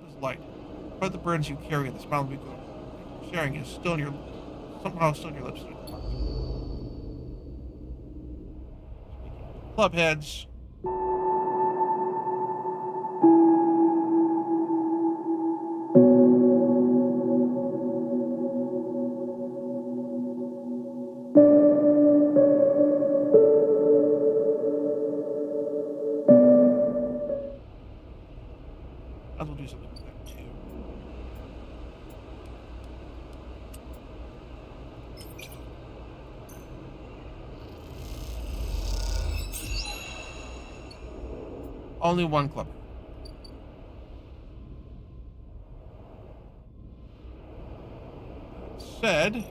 is light. But the burdens you carry and the smile we go sharing is still in your somehow still in your lips. Clubheads. I will do something with that too. Only one club. That said,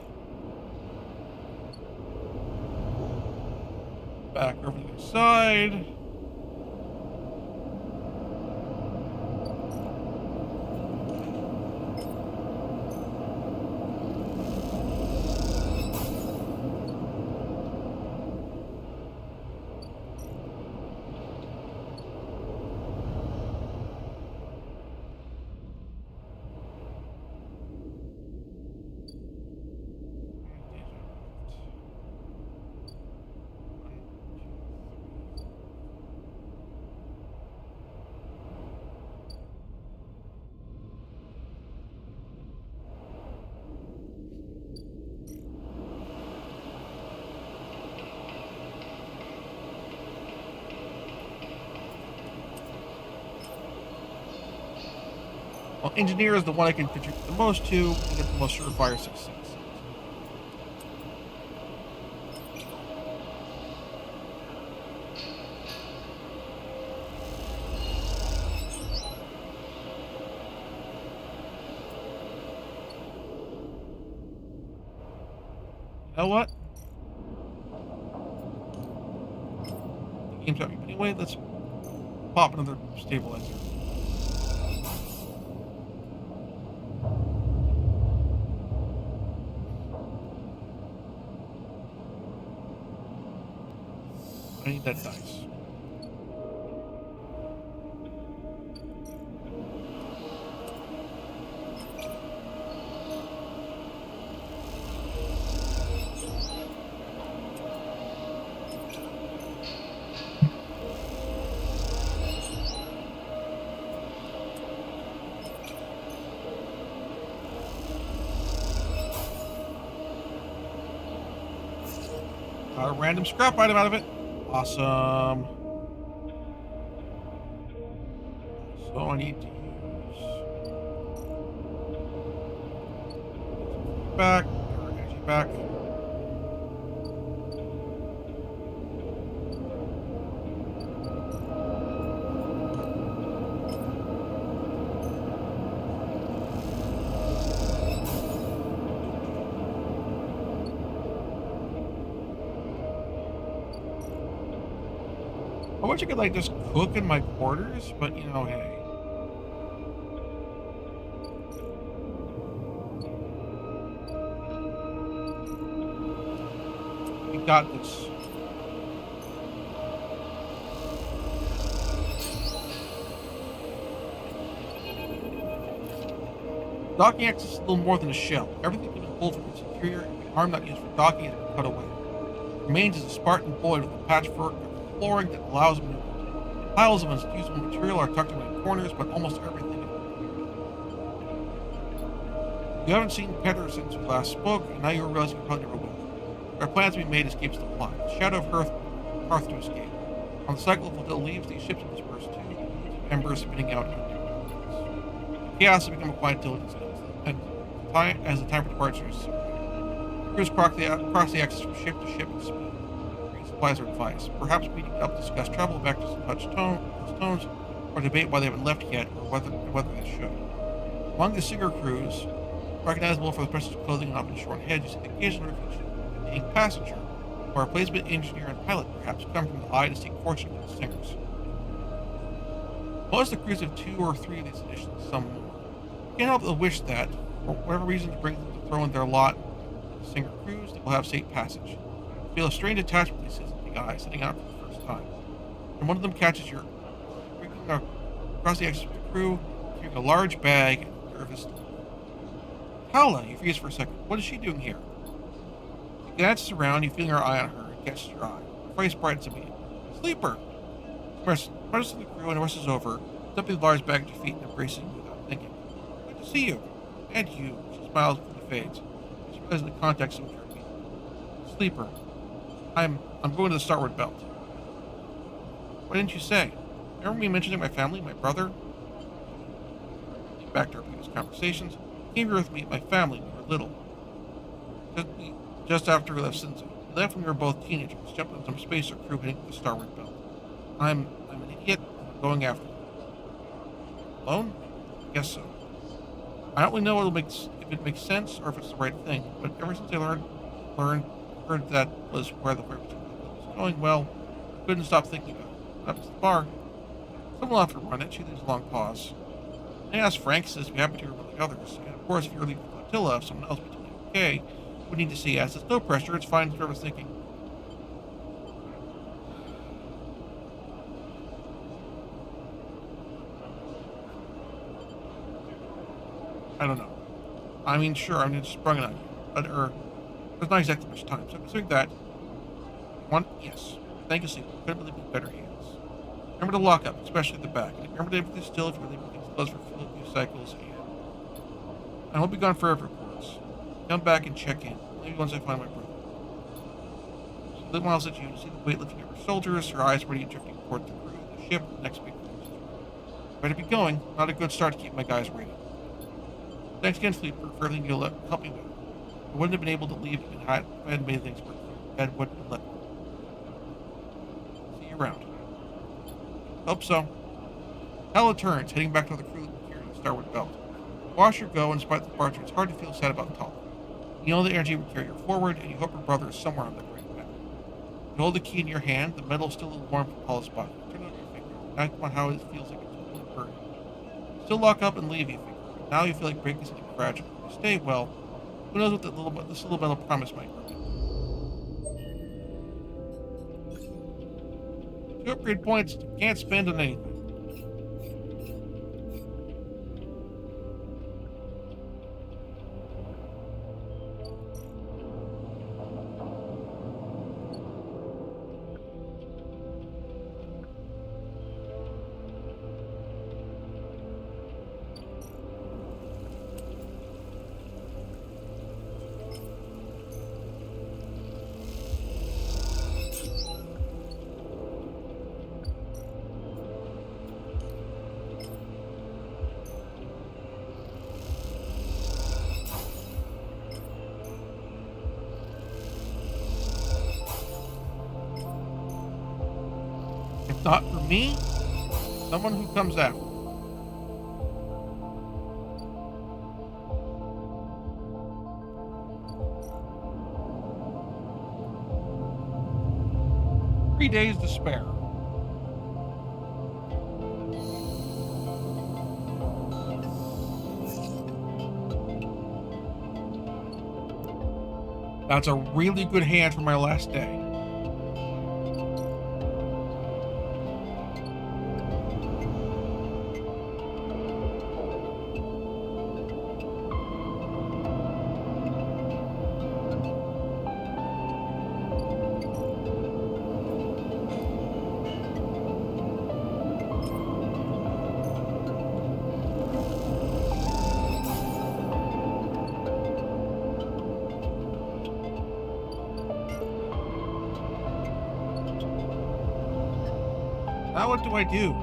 back over to the side. Well, engineer is the one I can contribute the most to and get the most surefire success. You know what? The game's got me anyway. Let's pop another stabilizer. I need that dice. Got a random scrap item out of it. Awesome. So I need to use back, or energy back. I wish I could like just cook in my quarters, but you know, hey. We got this. Docking X is a little more than a shell. Everything that was pulled from its interior and the arm not used for docking has been cut away. It remains as a Spartan void with a patchwork of flooring that allows movement. Piles of unusable material are tucked away in corners, but almost everything is cleared. You haven't seen Petter since we last spoke, and now you're realizing you probably never will. There are plans to be made escapes to fly. The shadow of Hearth to escape. On the cycle of Flotilla leaves, these ships will disperse too, embers spinning out in different directions. Chaos has become a quiet diligence, and as the time for departure is crews cross the axis from ship to ship with speed. Supplies or advice. Perhaps meeting up to discuss travel back to some touch tones, or debate why they haven't left yet, or whether they should. Among the Singer crews, recognizable for the presence of clothing and often short heads, you see the occasional refugee, passenger, or a replacement engineer and pilot, perhaps come from the eye to seek fortune with the Singers. Most of the crews have 2 or 3 of these editions, some more. You can't help but wish that, for whatever reason to bring them to throw in their lot with the Singer crews, they will have safe passage. Feel a strange attachment to these sensitive guys setting out for the first time. And one of them catches your across the axis with the crew, carrying a large bag and nervous. Paula, you freeze for a second. What is she doing here? She glances around, you feel her eye on her, and catches your eye. Her face brightens immediately. Sleeper! She rushes to the crew and rushes over, dumping the large bag at your feet and embracing you without thinking. Good to see you. And you. She smiles before the fades. She realizes the context of what you're meeting. Sleeper. I'm going to the starboard belt. Why didn't you say? Remember me mentioning my family, my brother? Back to our previous conversations. You came here with me and my family when we were little. Just after we left Sinza. We left when we were both teenagers, jumped on some spacer crew heading to the starboard belt. I'm an idiot, and I'm going after you. Alone? I guess so. I don't really know if it makes sense or if it's the right thing, but ever since I heard that was where the fire was going, well, I couldn't stop thinking about it. Up to the bar. Someone will have to run it. She leaves a long pause. I asked Frank, says we happen to hear about the others, and of course if you're leaving the flotilla, if someone else would tell you okay, we need to see as there's no pressure, it's fine, whoever's thinking. I don't know. I mean, sure, I'm just sprung it on you, but there's not exactly much time, so considering that, yes, thank you, Sleeper. Couldn't really be better hands. Remember to lock up, especially the back. And remember to leave this still if you're leaving things closed for a few cycles, and I won't be gone forever, of course. Come back and check in, maybe once I find my brother. She smiles at you and see the weight lifting of her shoulders, her eyes ready and drifting toward the crew of the ship, the next big thing. Better be going. Not a good start to keep my guys waiting. Thanks again, Sleeper, for everything you'll help me with. I wouldn't have been able to leave if I had made things work. Dad wouldn't have let me. See you around. Hope so. Hella turns, heading back to the crew carrying the starboard belt. Watch her go, and despite the departure, it's hard to feel sad about Tala. You know the energy would carry her forward, and you hope her brother is somewhere on the great path. You hold the key in your hand, the metal still a little warm from Paula's body. Turn on your finger. Now come on how it feels like it's totally burning. Still lock up and leave, you figure. Now you feel like breaking something fragile. If you stay, well, who knows what this little metal promise might bring. 2 upgrade points can't spend on anything. If not for me, someone who comes after. Three days to spare. That's a really good hand for my last day. Now what do I do?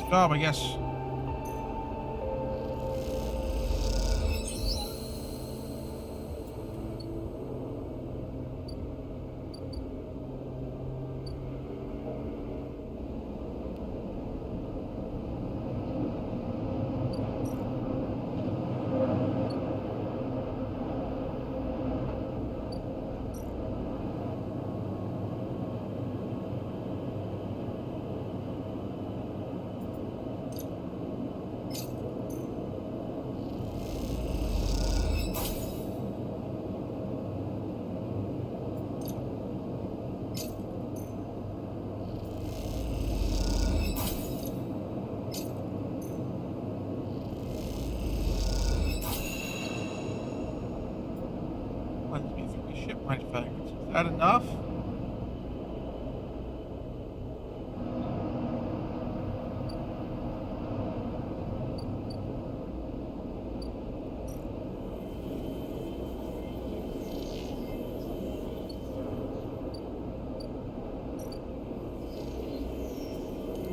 the job, I guess. Is that enough?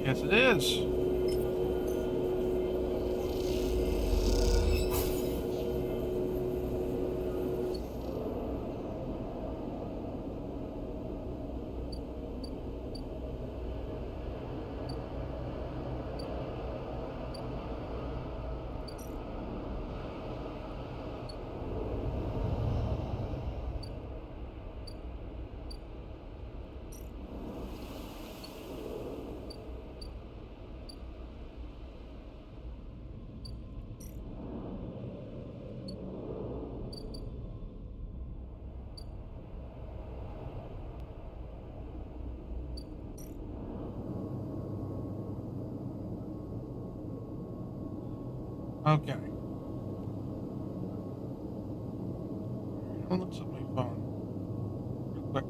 Yes, it is. Okay. I'll look at my phone real quick.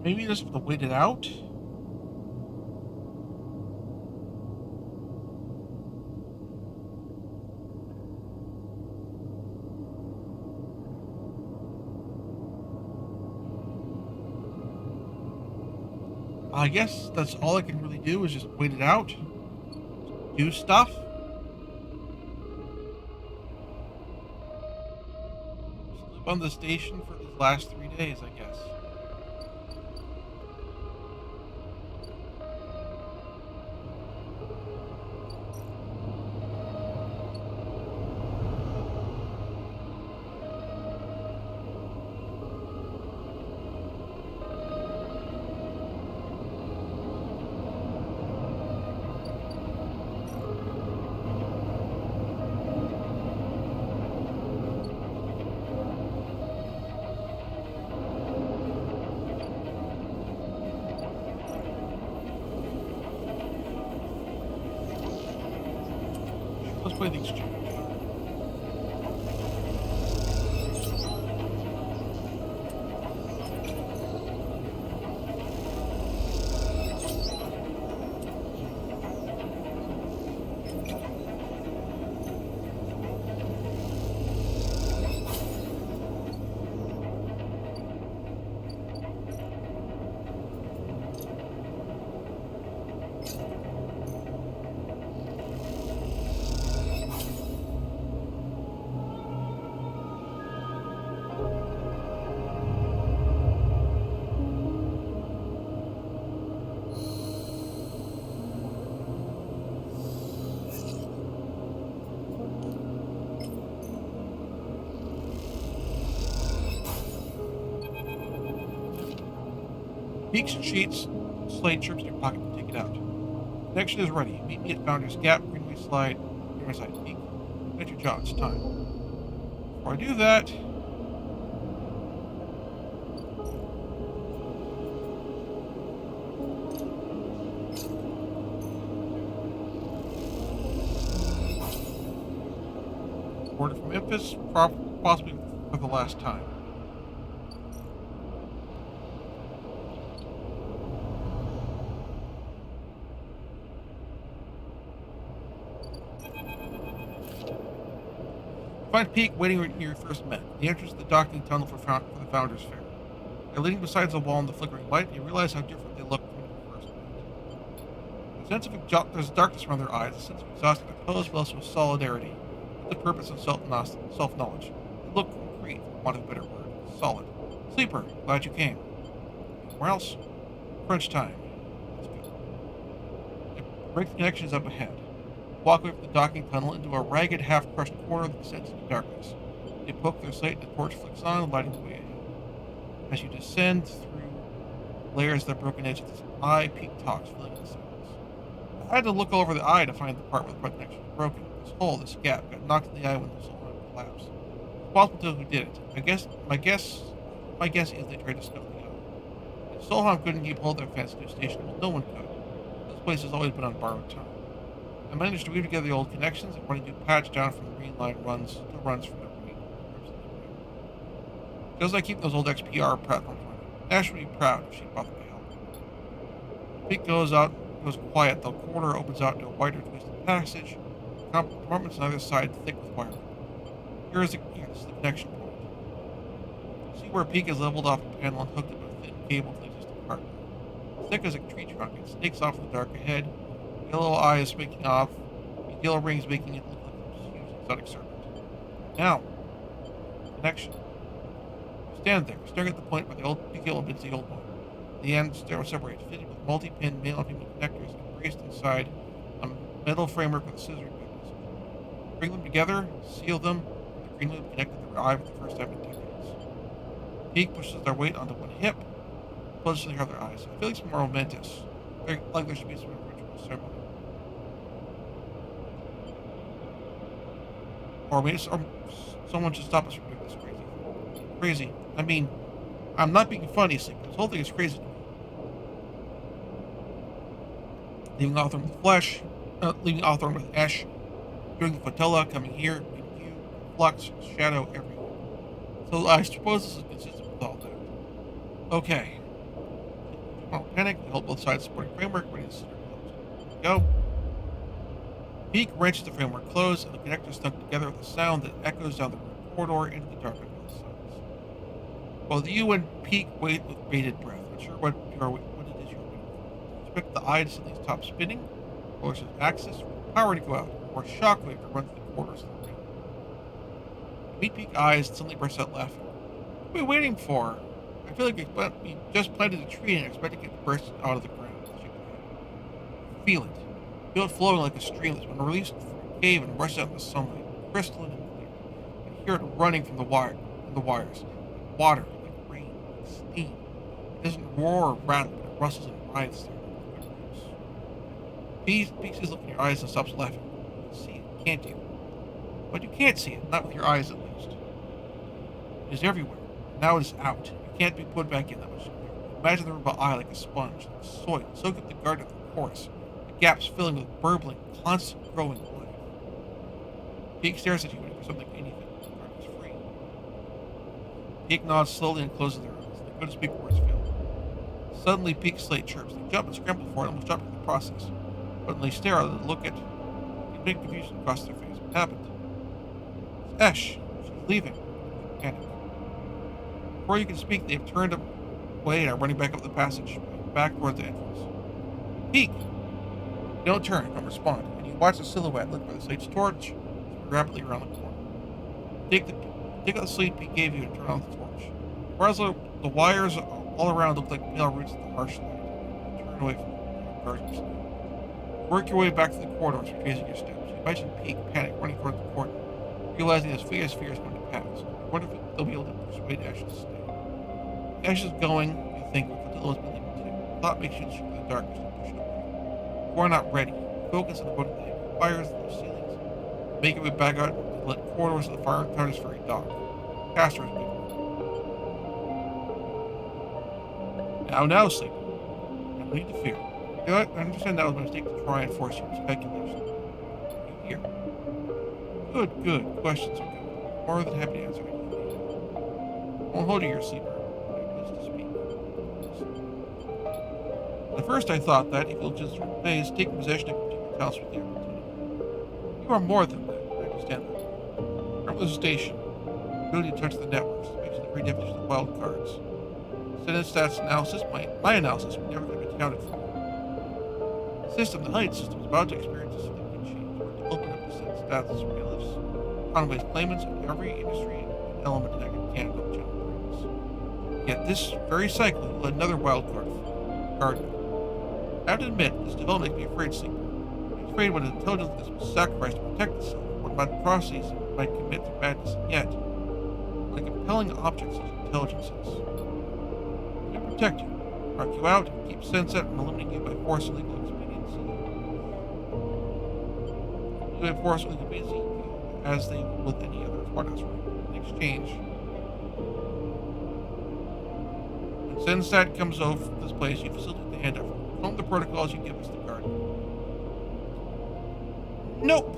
Maybe just have to wait it out? I guess that's all I can really do is just wait it out. Do stuff. Sleep on the station for these last 3 days, I guess. Let's play the exchange. Peaks and sheets, slate trips in your pocket to take it out. Connection is ready. Meet me at Founders Gap, Greenway Slide, Greenway Side Peak. Finish your job, it's time. Before I do that, pacifist, possibly for the last time. Find Peak waiting near your first met, the entrance to the docking tunnel for the Founders Fair. They're leaning beside the wall in the flickering light, and you realize how different they look from when you first met. There's darkness around their eyes, a sense of exhaustion in their clothes, but also a solidarity with the purpose and self-knowledge. They look concrete, for want of a better word. Solid. Sleeper, glad you came. Where else? Crunch time. Let's go. The break connection is up ahead. Walk away from the docking tunnel into a ragged, half-crushed corner that descends into darkness. They poke their slate and the torch flicks on, lighting the way ahead. As you descend through layers of the broken edge of this eye, Peak talks, filling in the silence. I had to look over the eye to find the part where the connection was broken. This hole, this gap, got knocked in the eye when the Solheim collapsed. It's possible to know who did it. My guess is they tried to scout the eye. If Solheim couldn't keep hold of their fancy new station, well, no one could. This place has always been on borrowed time. I managed to weave together the old connections and running new patch down from the green line runs from the green. Just like keep those old XPR platforms running. Ash would be proud if she bothered to help. Peak goes quiet. The corridor opens out into a wider, twisted passage. Compartments on either side thick with wiring. Here's the connection point. See where Peak has leveled off a panel and hooked it with a thin cable to the existing hardware. Thick as a tree trunk, it snakes off in the dark ahead. Yellow eyes making off. Yellow rings making it look like a huge exotic serpent. Now, connection. You stand there, staring at the point where the old cable meets the old one. The ends separate, fitted with multi-pin male and female connectors embraced inside a metal framework with a scissoring mechanism. Bring them together, seal them, and the green loop connected their eye for the first time in decades. Peak pushes their weight onto one hip, closes to the other eyes. It feels more momentous, like there should be some ritual ceremony. Or maybe someone should stop us from doing this crazy. Crazy. I mean, I'm not being funny, Sleep. This whole thing is crazy to me. Leaving Hawthorne with Flesh, leaving Hawthorne with Esh, doing the Fatella, coming here, meeting you, Flux, Shadow, everywhere. So I suppose this is consistent with all that. Okay. Don't panic. We hold both sides supporting framework, ready to center close. Go. Peak wrenches the framework closed, and the connectors stuck together with a sound that echoes down the corridor into the dark on both sides. Both you and Peak wait with bated breath, unsure what it is you're waiting for. Expect the eye to suddenly stop spinning, or its axis, for the power to go out, or a shockwave to run through the corridors of the ring. Meet Peak eyes suddenly burst out laughing. What are we waiting for? I feel like we just planted a tree and expecting it to burst out of the ground. Feel it. Feel it flowing like a stream that's been released from a cave and rushed out in the sunlight, crystalline and clear. And hear it running from the wires, like water, like rain, like steam. It doesn't roar or rattle, but it rustles and writhes there. Peak sees look in your eyes and stops laughing. You can see it, can't you? But you can't see it, not with your eyes at least. It is everywhere. Now it is out. It can't be put back in that much. Imagine the robot eye like a sponge, like soil, soak up the garden of the chorus. Gaps filling with burbling, constant growing life. Peak stares at you waiting for something, anything. The garden is free. Peak nods slowly and closes their eyes. They go to speak words fail. Suddenly, Peak's slate chirps. They jump and scramble for it, almost dropping the process. But when they stare at it and look at it, a big confusion across their face. What happened? It's Esh. She's leaving. They panic. Before you can speak, they've turned away and are running back up the passage, back towards the entrance. Peak! You don't turn, don't respond, and you watch the silhouette lit by the slate's torch spin rapidly around the corner. Take out the slate Pete gave you and turn on the torch. Whereas the wires all around look like pale roots of the harsh light. Turn away from the darkness. Work your way back to the corridors, retracing your steps. You imagine Peak, panic, running towards the corridor, realizing his fear is going to pass. You wonder if they'll be able to persuade Ash to stay. Ash is going, you think, but Fatilla has been leaving too. The thought makes you shoot in the darkness and push it away. You are not ready. Focus on the boat and the fires and the ceilings. Make your way back out and let corridors of the fire encounters very dark. Caster is big. Now, Sleep. No need to fear. I understand that was a mistake to try and force you into speculation. You hear. Good. Questions are good. More than happy to answer any of you. I won't hold you your sleeper. I wish to speak. At first I thought that if you'll just face taking possession of your house with the opportunity. You are more than that, I understand that. From the station, the ability to touch the networks makes the very definition of wild cards. Senate stats analysis, my analysis would never have been accounted for. The system, the Heights system, is about to experience a significant change. We're to open up the Senate stats bailiffs, Conway's claimants in every industry and element in Canada general brings. Yet this very cycle will let another wild card. I have to admit, this development makes me afraid, Sleeper. I'm afraid when intelligence like this was sacrificed to protect itself, what atrocities it might commit through madness, and yet, what a compelling object such intelligence is. Let me protect you, mark you out, and keep Sunset from eliminating you by force and legal expediency. You by force and legal expediency, as they would with any other Spartans, right? In exchange, when Sensat comes over from this place, you facilitate the handover. Follow the protocols you give us, the guard. Nope!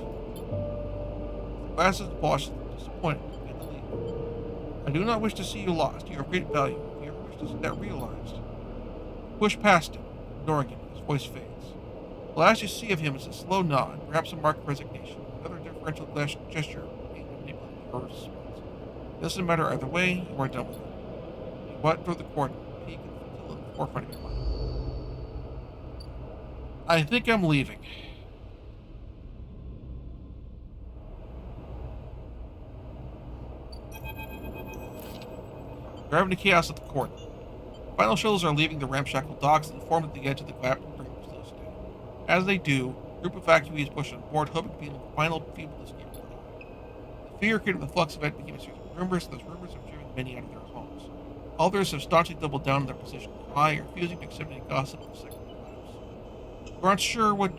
The glasses polished, disappointed, and to leave. I do not wish to see you lost. You are of great value. If you ever wish to see that realized, push past him, ignoring him. His voice fades. The last you see of him is a slow nod, perhaps a mark of resignation, another differential gesture being manipulated your response. It doesn't matter either way, you are done with it. You walk toward the corner, peak until in the forefront of your mind. I think I'm leaving. Driving to chaos at the court. Final shuttles are leaving the ramshackle docks and form at the edge of the gap to bring them to the state. As they do, a group of evacuees push on board, hoping to be the final feeble escape. The fear created the flux event became a series of rumors, and those rumors have driven many out of their homes. Others have staunchly doubled down on their position, high, refusing to accept any gossip of the second lives. You aren't sure what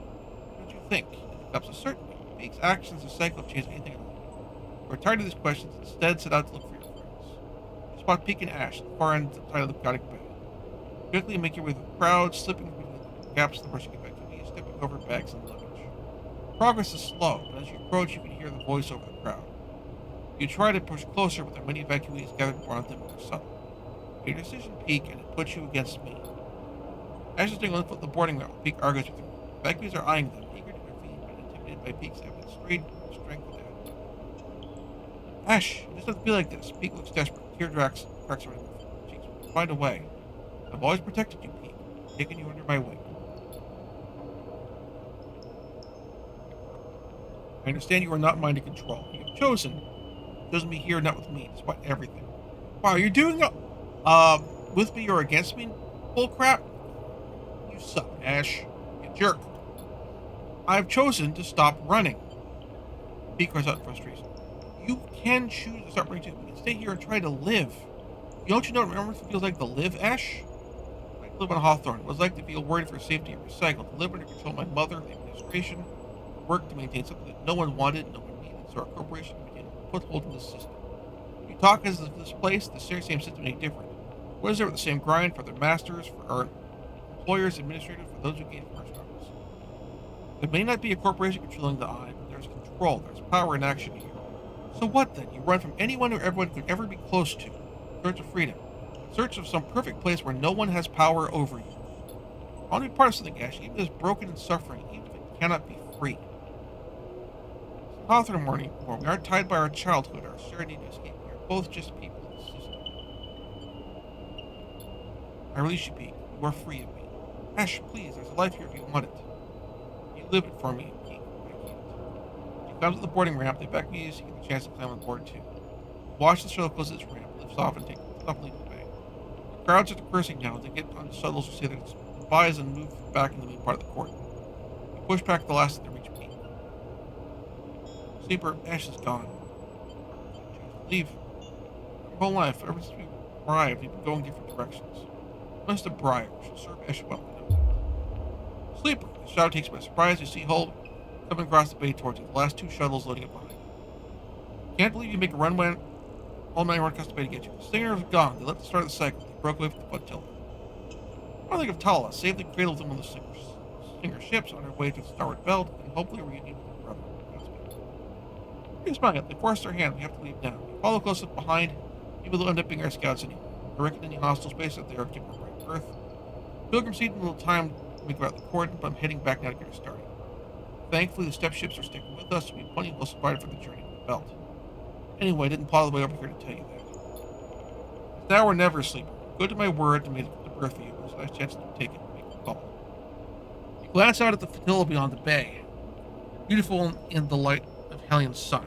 you think. It becomes a certainty. Peak's actions or cycle have changed anything at all. You are tired of these questions and instead set out to look for your friends. You spot Peak and Ash at the far end side of the Gothic Bay. You quickly make your way through the crowd, slipping between the gaps of the rushing evacuees, stepping over bags and luggage. Progress is slow, but as you approach, you can hear the voice over the crowd. You try to push closer, but there are many evacuees gathered around them with their son. Your decision, Peak, and it puts you against me. Ash is doing one foot in the boarding rail. Peak argues with her. Evacuees are eyeing them, eager to intervene, but intimidated by Peak's evident strength and attitude. Ash, it doesn't have to be like this. Peak looks desperate. Tear tracks around her cheeks. Find a way. I've always protected you, Peak. Taken you under my wing. I understand you are not mine to control. You have chosen me here, not with me, despite everything. Wow, you're doing with me or against me? Bullcrap? You suck, Ash. You jerk. I've chosen to stop running. Peak cries out in frustration. You can choose to stop running too. You can stay here and try to live. Don't you know what it feels like to live, Ash? Like to live on Hawthorne. It was like to feel worried for safety and recycled. To live under control of my mother, the administration, work to maintain something that no one wanted, no one needed, so our corporation began to put hold in the system. You talk as if this place, the same system, ain't different. What is there with the same grind for their masters, for our employers, administrators, for those who gain from our struggles? There may not be a corporation controlling the eye, but there's control, there's power in action here. So what then? You run from anyone or everyone could ever be close to, in search of freedom, in search of some perfect place where no one has power over you. I want to be part of something, Ash, even if it's broken and suffering, even if it cannot be free. Hawthorne morning, where we aren't tied by our childhood, our shared need to escape. We are both just people in the system. I release you, Peak. You are free of me. Ash, please, there's a life here if you want it. You live it for me, Peak. I can't. She comes to the boarding ramp. The evacuees get the chance to climb on board too. Watch the shuttle close its ramp, lifts off, and takes off leaving the bay. The crowds are dispersing now as they get on the shuttles to say their goodbyes and move back into the main part of the court. You push back the last of the reach Peak. Sleeper, Ash is gone. Leave. Our whole life, ever since we arrived, we've been going different directions. Must have Briar. Should serve Ash well. Sleeper. The shadow takes by surprise. You see Hull coming across the bay towards you. The last two shuttles loading up behind you. Can't believe you make a runway. All nine run across the bay to get you. The Stinger is gone. They left the start of the cycle. They broke away from the flotilla. I think of Tala. Saved the cradle of them on the Stinger ships on her way to the starboard belt, and hopefully reunion with her brother. He's smiling. They force their hand. We have to leave now. We follow close up behind. People will end up being our scouts anyway. I reckon any hostile space that they are given a right berth. Pilgrim seat in a little time to make about the cordon, but I'm heading back now to get her started. Thankfully, the step ships are sticking with us, so we have plenty well supplied for the journey to the belt. Anyway, I didn't plow the way over here to tell you that. It's now or never, sleeper. Go to my word to make the berth for you. There's a nice chance to take it and make a call. You glance out at the flotilla beyond the bay, beautiful in the light of Hellion's sun.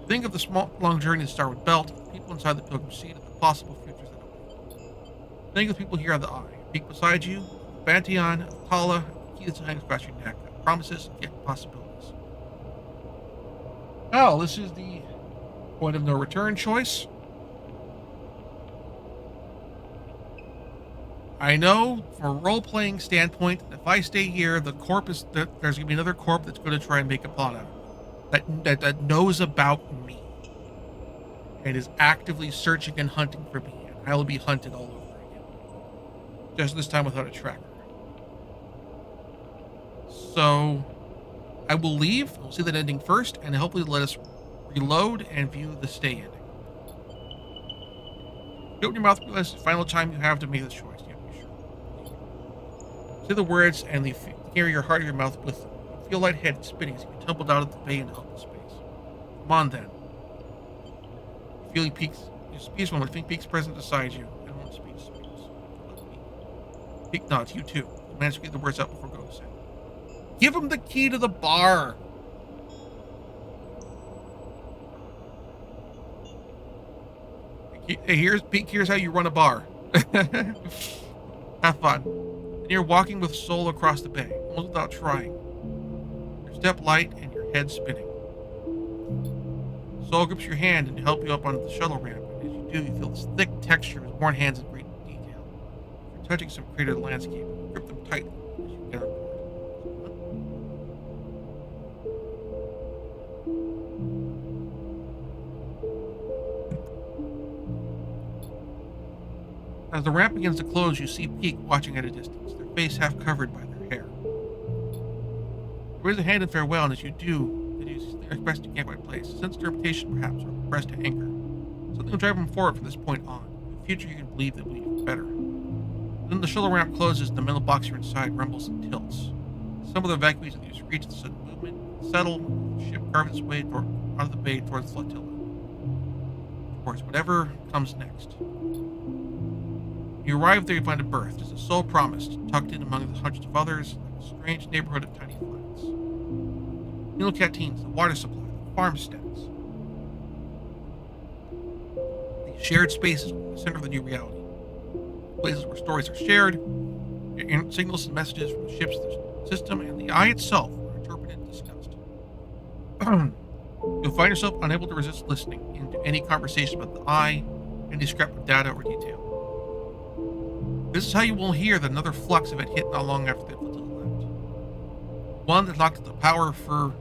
Think of the long journey to Starwood Belt, the people inside the Pilgrim Seat, and the possible futures that await. Think of the people here on the Eye. Peek beside you, Banteon, Tala, the key that's hanging across your neck. That promises and yet possibilities. Well, this is the point of no return choice. I know, from a role-playing standpoint, if I stay here, there's going to be another corp that's going to try and make a plot out of it. That knows about me. And is actively searching and hunting for me. And I will be hunted all over again. Just this time without a tracker. So, I will leave. We'll see that ending first, and hopefully let us reload and view the stay ending. Open your mouth, realize the final time you have to make this choice. Say the words and carry your heart in your mouth with them. Feel lightheaded, spinning as you tumbled out of the bay into open space. Come on then. Feeling peaks. Your speech one when peaks present beside you. And one speech speaks. Peak nods. You too. You manage to get the words out before going to say. Give him the key to the bar. Hey, here's how you run a bar. Have fun. And you're walking with soul across the bay, almost without trying. Your step light and your head spinning. Soul grips your hand and helps you up onto the shuttle ramp. And as you do, you feel this thick texture of his worn hands in great detail. You're touching some cratered landscape. You grip them tight as you get on board. As the ramp begins to close, you see Peak watching at a distance, their face half covered by their hair. You raise a hand in farewell, and as you do, they express you can't quite place. Sense interpretation, perhaps, or expressed to anger. Something will drive them forward from this point on. In the future, you can believe they'll believe better. Then the shuttle ramp closes, and the metal box you're inside rumbles and tilts. Some of the evacuees in you screech at the sudden movement, settle, the ship carves its way out of the bay towards the flotilla. Towards whatever comes next. You arrive there, you find a berth, just as Soul promised, tucked in among the hundreds of others, like a strange neighborhood of tiny flats. Meal canteens, the water supply, the farmsteads. These shared spaces are the center of the new reality. Places where stories are shared, signals and messages from the ship's system, and the Eye itself are interpreted and discussed. You'll find yourself unable to resist listening into any conversation about the Eye, any scrap of data or detail. This is how you will hear that another flux event hit not long after the flotilla left. One that knocked the power for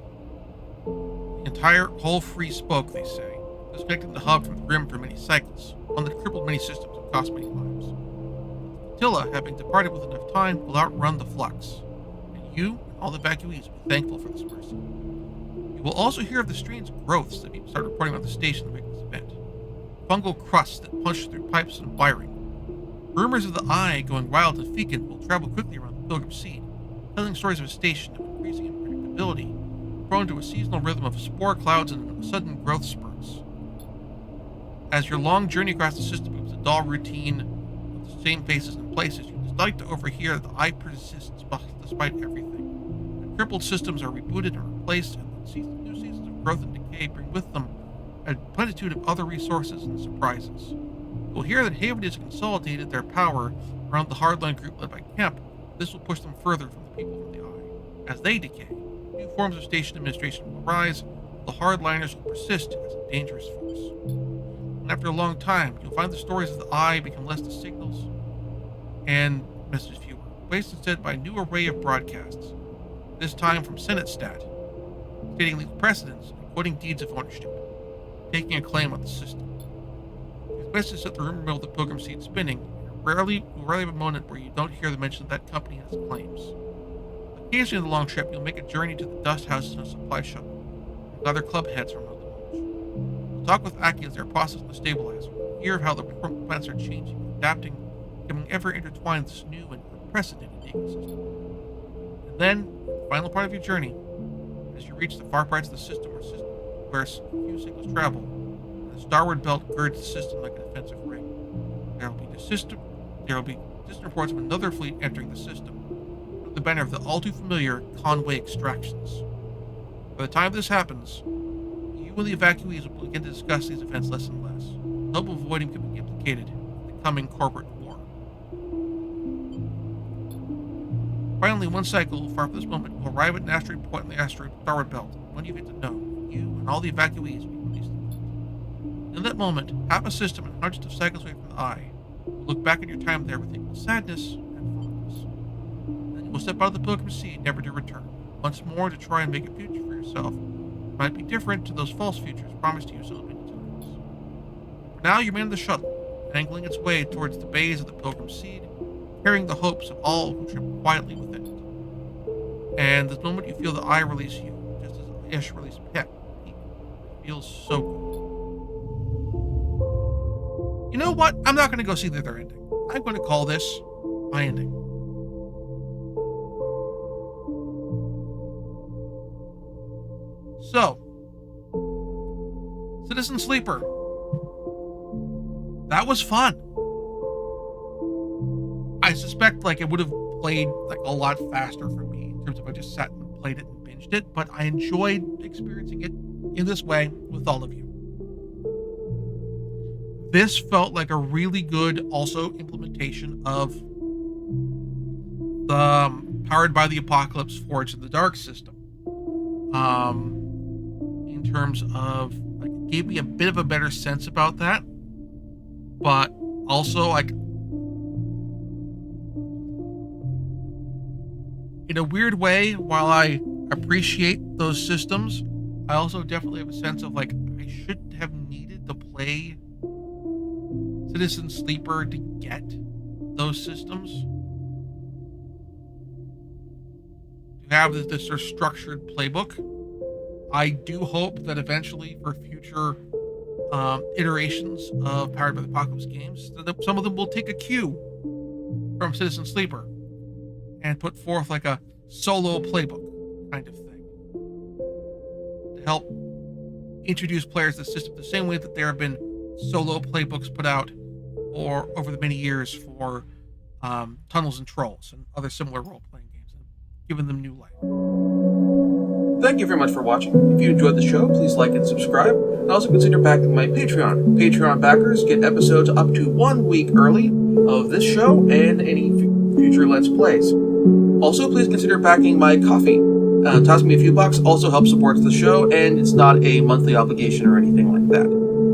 the entire whole free spoke, they say, disconnecting the hub from the rim for many cycles, one that crippled many systems and cost many lives. The flotilla, having departed with enough time, will outrun the flux, and you and all the evacuees will be thankful for this mercy. You will also hear of the strange growths that people start reporting about the station to make this event. Fungal crusts that punch through pipes and wiring. Rumors of the Eye going wild and fecund will travel quickly around the Pilgrim Seed, telling stories of a station of increasing unpredictability, prone to a seasonal rhythm of spore clouds and sudden growth spurts. As your long journey across the system becomes a dull routine of the same faces and places, you delight to overhear that the Eye persists despite everything. The crippled systems are rebooted and replaced, and the new seasons of growth and decay bring with them a plenitude of other resources and surprises. You'll hear that Haven has consolidated their power around the hardline group led by Kemp. This will push them further from the people from the Eye. As they decay, new forms of station administration will arise, the hardliners will persist as a dangerous force. And after a long time, you'll find the stories of the Eye become less the signals and messages fewer, replaced instead by a new array of broadcasts, this time from Senate Stat, stating legal precedents and quoting deeds of ownership, taking a claim on the system. Messages set the rumor mill of the Pilgrim Seed spinning, and rarely have a moment where you don't hear the mention that company has claims. Occasionally on the long trip, you'll make a journey to the dust houses in a supply shuttle. Other club heads are among them We'll talk with Aki as they're processing the stabilizer. Hear how the plants are changing, adapting, becoming ever intertwined with this new and unprecedented ecosystem. And then, the final part of your journey, as you reach the far parts of the system where few signals travel, and the starward belt girds the system like a defensive ring. There will be distant reports of another fleet entering the system, under the banner of the all-too-familiar Conway extractions. By the time this happens, you and the evacuees will begin to discuss these events less and less, in hope of avoiding becoming implicated in the coming corporate war. Finally, one cycle, far from this moment, will arrive at an asteroid point in the asteroid starward belt, when you get to know you and all the evacuees will be released. In that moment, half a system and hundreds of cycles away from the eye will look back at your time there with equal sadness and fondness. Then you will step out of the Pilgrim Seed, never to return, once more to try and make a future for yourself that might be different to those false futures promised to you so many times. For now, you man the shuttle, angling its way towards the bays of the Pilgrim Seed, carrying the hopes of all who trip quietly within it. And this moment you feel the eye release you, just as Ish released Pep. It feels so good. You know what? I'm not going to go see the other ending. I'm going to call this my ending. So, Citizen Sleeper. That was fun. I suspect it would have played a lot faster for me in terms of I just sat and played it and binged it, but I enjoyed experiencing it in this way with all of you. This felt like a really good also implementation of the Powered by the Apocalypse Forged in the Dark system. In terms of it gave me a bit of a better sense about that, but also in a weird way, while I appreciate those systems, I also definitely have a sense of I shouldn't have needed to play Citizen Sleeper to get those systems. To have this sort of structured playbook. I do hope that eventually for future iterations of Powered by the Apocalypse games, that some of them will take a cue from Citizen Sleeper and put forth a solo playbook kind of thing to help introduce players to the system the same way that there have been solo playbooks put out or over the many years for Tunnels and Trolls and other similar role-playing games, and giving them new life. Thank you very much for watching. If you enjoyed the show, please like and subscribe, and also consider backing my Patreon. Patreon backers get episodes up to 1 week early of this show and any future Let's Plays. Also, please consider backing my Ko-fi. Toss me a few bucks also helps support the show, and it's not a monthly obligation or anything like that.